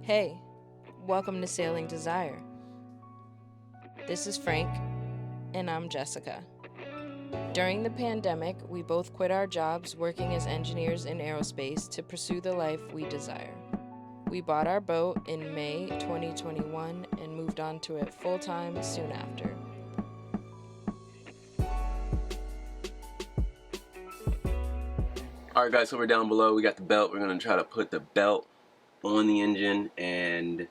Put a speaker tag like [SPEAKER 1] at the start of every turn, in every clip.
[SPEAKER 1] Hey, welcome to Sailing Desire. This is Frank, and I'm Jessica. During the pandemic, we both quit our jobs working as engineers in aerospace to pursue the life we desire. We bought our boat in May 2021 and moved on to it full-time soon after.
[SPEAKER 2] Alright guys, so we're down below, we got the belt. We're going to try to put the belt on the engine, and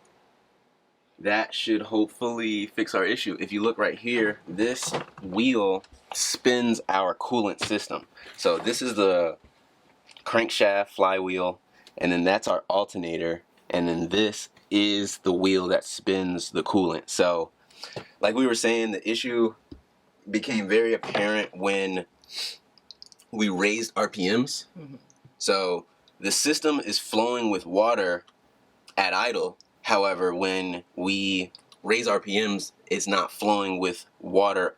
[SPEAKER 2] that should hopefully fix our issue. If you look right here, this wheel spins our coolant system. So this is the crankshaft flywheel, and then that's our alternator, and then this is the wheel that spins the coolant. So like we were saying, the issue became very apparent when we raised RPMs. So the system is flowing with water at idle. However, when we raise RPMs, it's not flowing with water.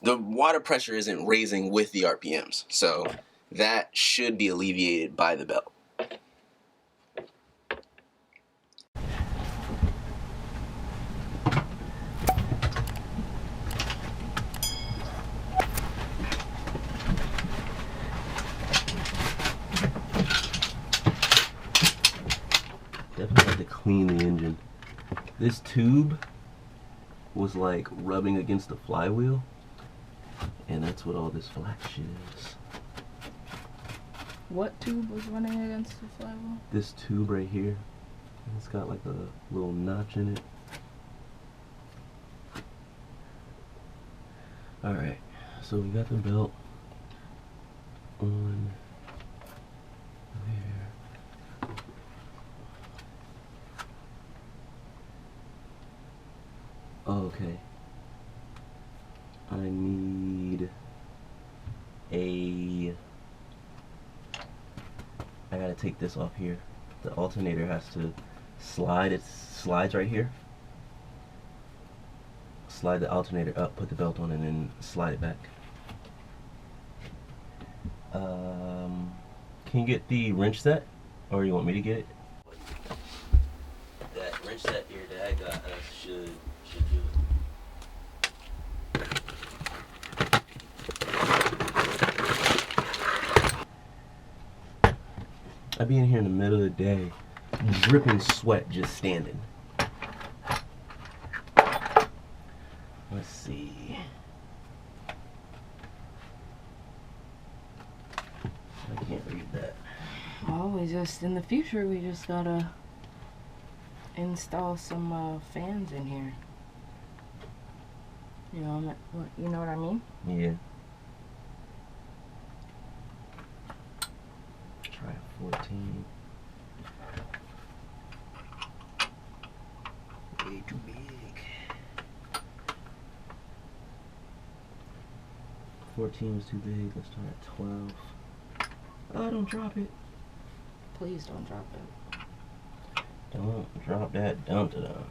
[SPEAKER 2] The water pressure isn't raising with the RPMs. So that should be alleviated by the belt. Definitely have to clean the engine. This tube was like rubbing against the flywheel, and that's what all this flack shit is.
[SPEAKER 1] What tube was running against the flywheel?
[SPEAKER 2] This tube right here, it's got like a little notch in it. Alright, so we got the belt on there. Okay. I gotta take this off here. The alternator has to slide. It slides right here. Slide the alternator up, put the belt on, and then slide it back. Can you get the wrench set? Or you want me to get it? That wrench set your dad got us should do it. I'd be in here in the middle of the day, dripping sweat, just standing. Let's see. I can't read that.
[SPEAKER 1] Well, in the future, we just gotta install some fans in here. You know what I mean?
[SPEAKER 2] Yeah. Try 14. Way too big. 14 was too big. Let's start at 12. Oh, don't drop it.
[SPEAKER 1] Please don't drop it.
[SPEAKER 2] Don't drop that dum-da-da.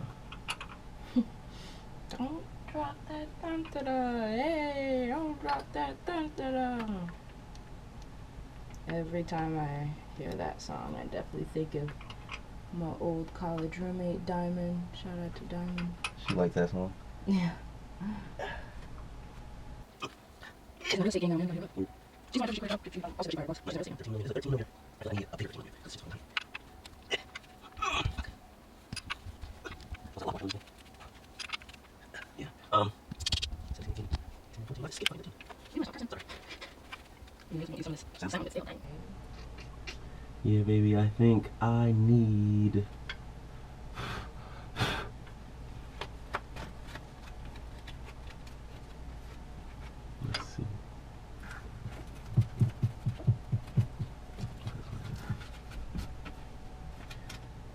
[SPEAKER 1] Don't drop that dum-da-da. Hey, don't drop that dum-da-da. Every time I hear that song, I definitely think of my old college roommate, Diamond. Shout out to Diamond.
[SPEAKER 2] She likes that song?
[SPEAKER 1] Yeah.
[SPEAKER 2] Yeah, baby, I think I need... Let's see.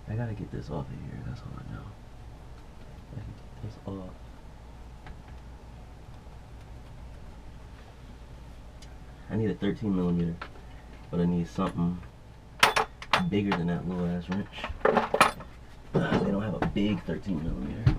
[SPEAKER 2] I gotta get this off of here, that's all I know. I gotta get this off. I need a 13 millimeter, but I need something bigger than that little ass wrench. They don't have a big 13 millimeter.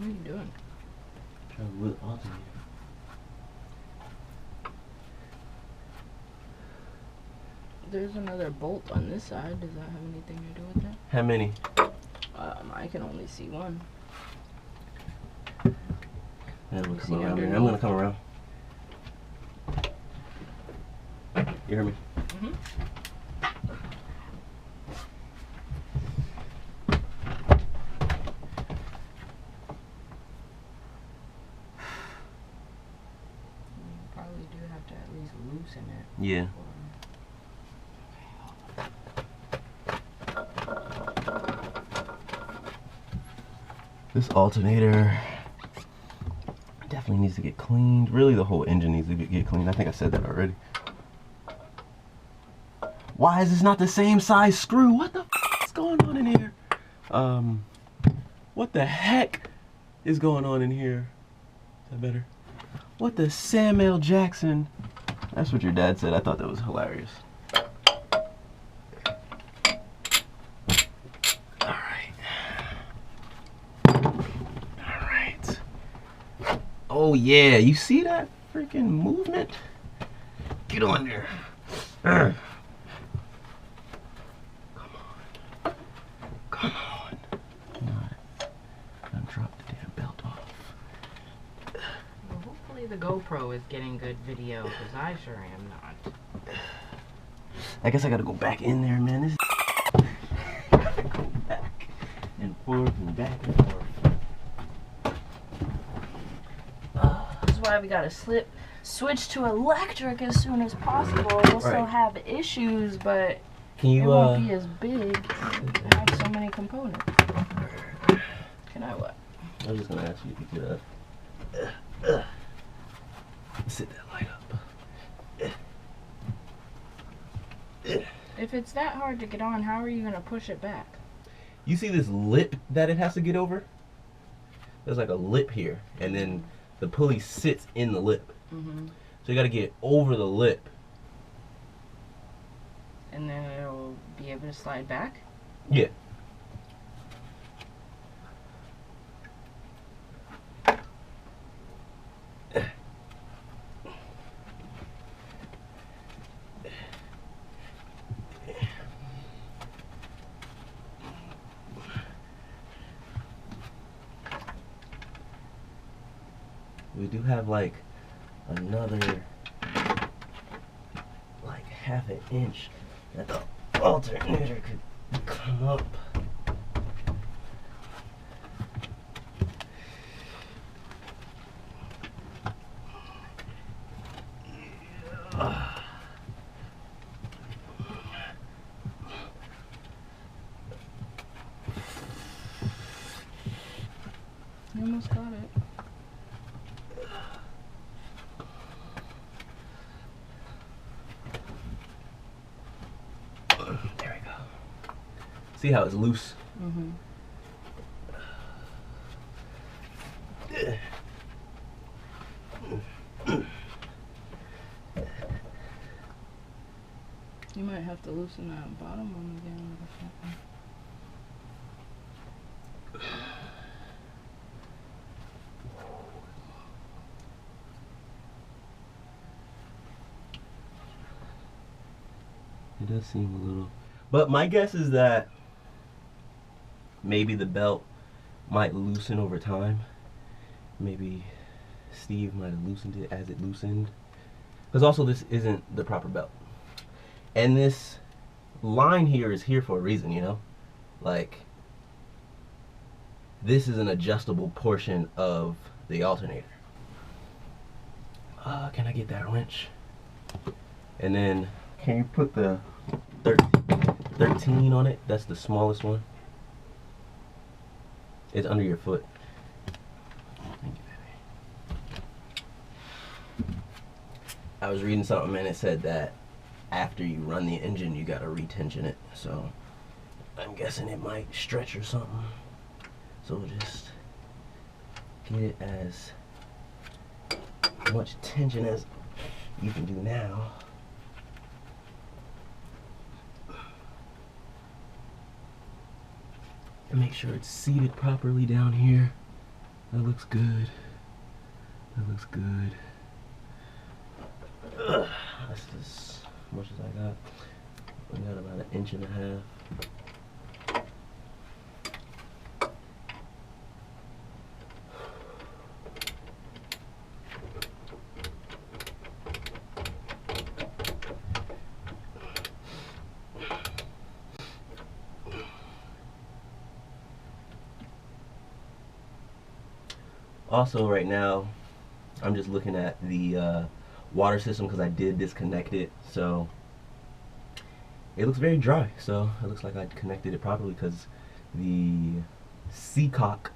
[SPEAKER 1] What are you doing?
[SPEAKER 2] Trying to move the alternator.
[SPEAKER 1] There's another bolt on this side. Does that have anything to do with that?
[SPEAKER 2] How many?
[SPEAKER 1] I can only see one.
[SPEAKER 2] I'm gonna come around there. I'm gonna come around. You hear me?
[SPEAKER 1] Mm-hmm. Probably do have to at least loosen it.
[SPEAKER 2] Yeah. This alternator definitely needs to get cleaned. Really, the whole engine needs to get cleaned. I think I said that already. Why is this not the same size screw? What the f is going on in here? What the heck is going on in here? Is that better? What the Samuel Jackson? That's what your dad said. I thought that was hilarious. Alright. Oh yeah, you see that freaking movement? Get on there. Come on. Come on. Don't drop the damn belt off.
[SPEAKER 1] Well, hopefully the GoPro is getting good video, because I sure am not.
[SPEAKER 2] I guess I gotta go back in there, man. This is gotta go back and forth and back and forth.
[SPEAKER 1] This is why we gotta switch to electric as soon as possible. We'll still have issues, but
[SPEAKER 2] Can you
[SPEAKER 1] it won't be as big and have so many components. Can I what?
[SPEAKER 2] I was just gonna ask you if you could sit that light up.
[SPEAKER 1] If it's that hard to get on, how are you gonna push it back?
[SPEAKER 2] You see this lip that it has to get over? There's like a lip here, and then the pulley sits in the lip.
[SPEAKER 1] Mm-hmm.
[SPEAKER 2] So you gotta get over the lip.
[SPEAKER 1] And then it'll be able to slide back?
[SPEAKER 2] Yeah. We do have like another like half an inch that the alternator could come up.
[SPEAKER 1] You almost got it.
[SPEAKER 2] There we go. See how it's loose?
[SPEAKER 1] Mm-hmm. You might have to loosen that bottom one again or something.
[SPEAKER 2] It does seem a little, but my guess is that maybe the belt might loosen over time. Maybe Steve might have loosened it as it loosened, because also this isn't the proper belt, and this line here is here for a reason, you know, like this is an adjustable portion of the alternator. Can I get that wrench? And then can you put the 13 on it? That's the smallest one. It's under your foot. Thank you, baby. I was reading something and it said that after you run the engine, you gotta retension it. So I'm guessing it might stretch or something. So we'll just get it as much tension as you can do now. And make sure it's seated properly down here. That looks good. That looks good. That's as much as I got. I got about 1.5 inches. Also, right now, I'm just looking at the water system because I did disconnect it. So it looks very dry. So it looks like I connected it properly because the seacock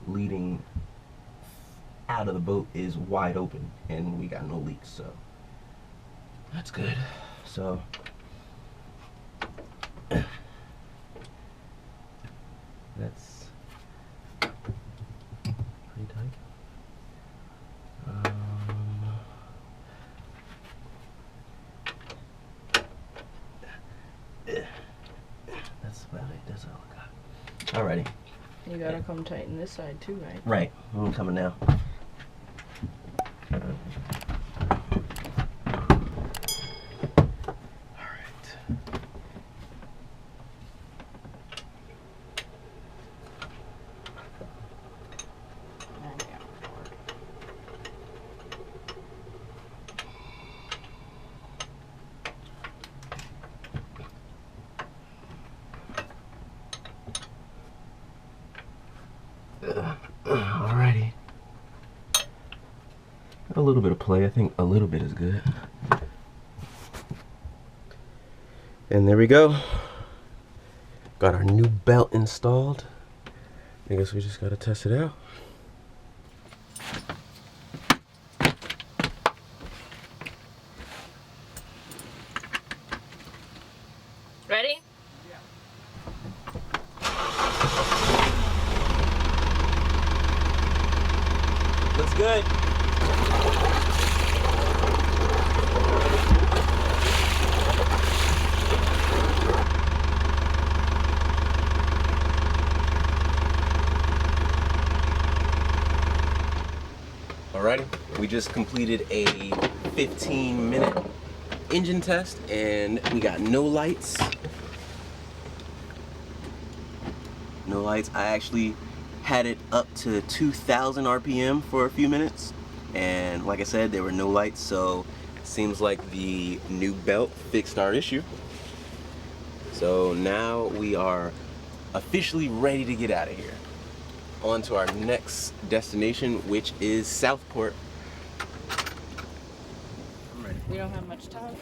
[SPEAKER 2] leading out of the boat is wide open and we got no leaks. So that's good. So that's pretty tight. That's about it. That's all I got. Alrighty.
[SPEAKER 1] You gotta come tighten this side too, right?
[SPEAKER 2] Right. I'm coming now. Alrighty. A little bit of play. I think a little bit is good. And there we go. Got our new belt installed. I guess we just gotta test it out.
[SPEAKER 1] Ready?
[SPEAKER 2] Looks good. Alrighty, we just completed a 15-minute engine test and we got no lights. No lights. I actually had it up to 2,000 RPM for a few minutes and like I said, there were no lights, so it seems like the new belt fixed our issue. So now we are officially ready to get out of here. On to our next destination, which is Southport.
[SPEAKER 1] We don't have much time.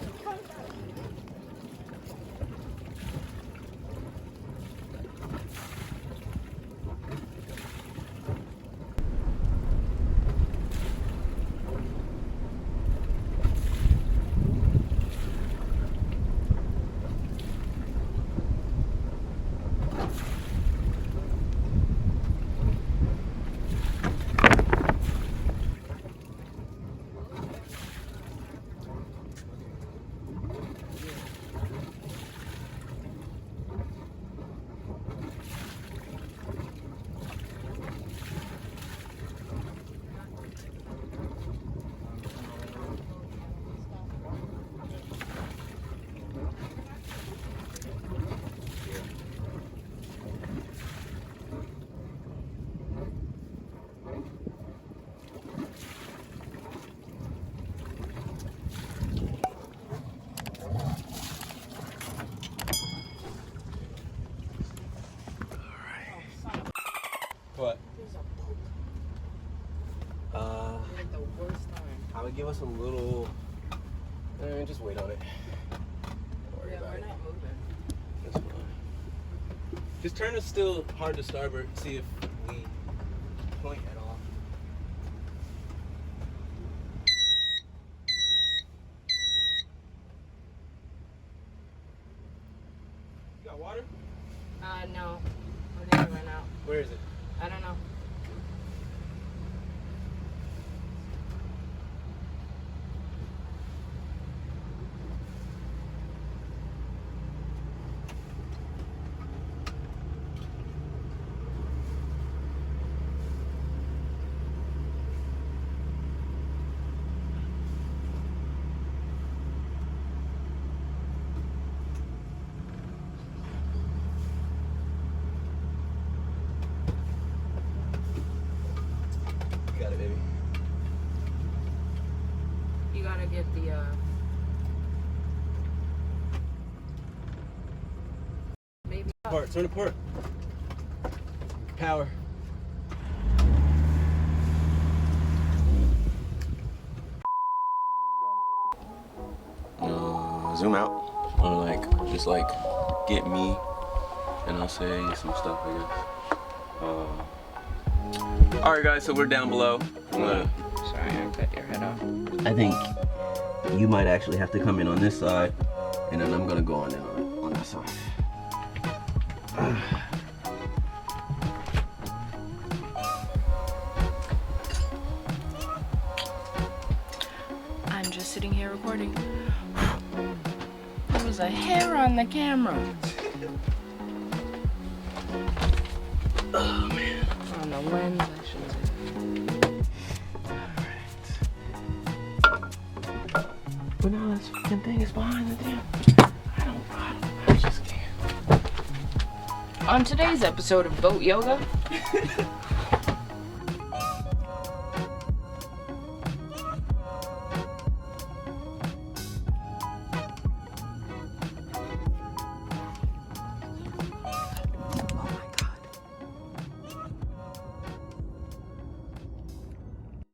[SPEAKER 2] What?
[SPEAKER 1] There's a boat. Like the worst time.
[SPEAKER 2] I would give us a little. Just wait on it. Don't worry about
[SPEAKER 1] We're
[SPEAKER 2] it.
[SPEAKER 1] not moving.
[SPEAKER 2] That's fine. Just turn it still hard to starboard. See if we point at all. You got water?
[SPEAKER 1] No. We're gonna run out.
[SPEAKER 2] Where is it?
[SPEAKER 1] I don't know. get the baby.
[SPEAKER 2] Turn apart. Power. Zoom out, or like just like get me, and I'll say some stuff, I guess. All right, guys, so we're down below.
[SPEAKER 1] Sorry, I cut your head off.
[SPEAKER 2] I think you might actually have to come in on this side, and then I'm gonna go on in on that side.
[SPEAKER 1] I'm just sitting here recording. There was a hair on the camera.
[SPEAKER 2] Oh man.
[SPEAKER 1] On the lens, I should say.
[SPEAKER 2] But now this fucking thing is behind the damn. I just can't.
[SPEAKER 1] On today's episode of Boat Yoga,